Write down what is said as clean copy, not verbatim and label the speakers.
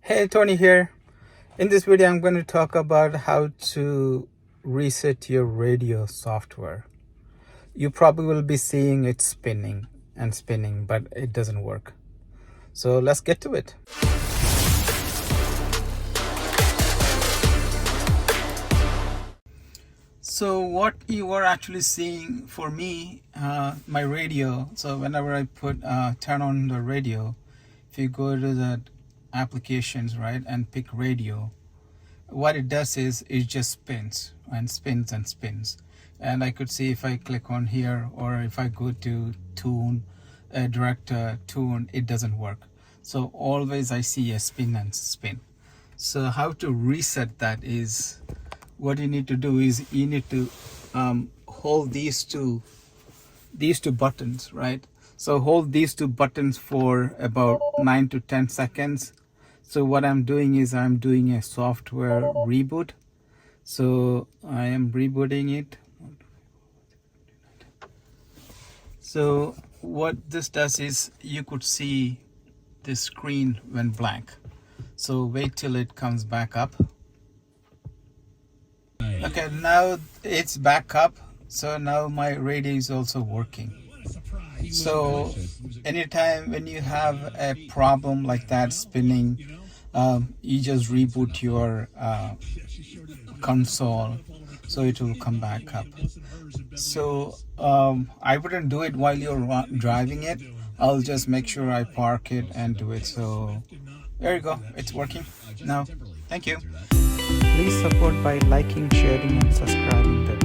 Speaker 1: Hey, Tony here. In this video, I'm going to talk about how to reset your radio software. You probably will be seeing it spinning and spinning, but it doesn't work. So let's get to it. So what you are actually seeing for me, my radio. So whenever I turn on the radio, if you go to the applications, right, and pick radio, what it does is it just spins and spins and spins. And I could see if I click on here, or if I go to tune, direct tune, it doesn't work. So always I see a spin and spin. So how to reset that is, what you need to do is you need to hold these two buttons, right? So hold these two buttons for about 9 to 10 seconds. So what I'm doing is I'm doing a software reboot. So I am rebooting it. So what this does is you could see the screen went blank. So wait till it comes back up. Okay, now it's back up. So now my radio is also working. So anytime when you have a problem like that spinning, you just reboot your console, so it will come back up. So I wouldn't do it while you're driving it. I'll just make sure I park it and do it. So there you go, it's working now. Thank you. Please support by liking, sharing and subscribing the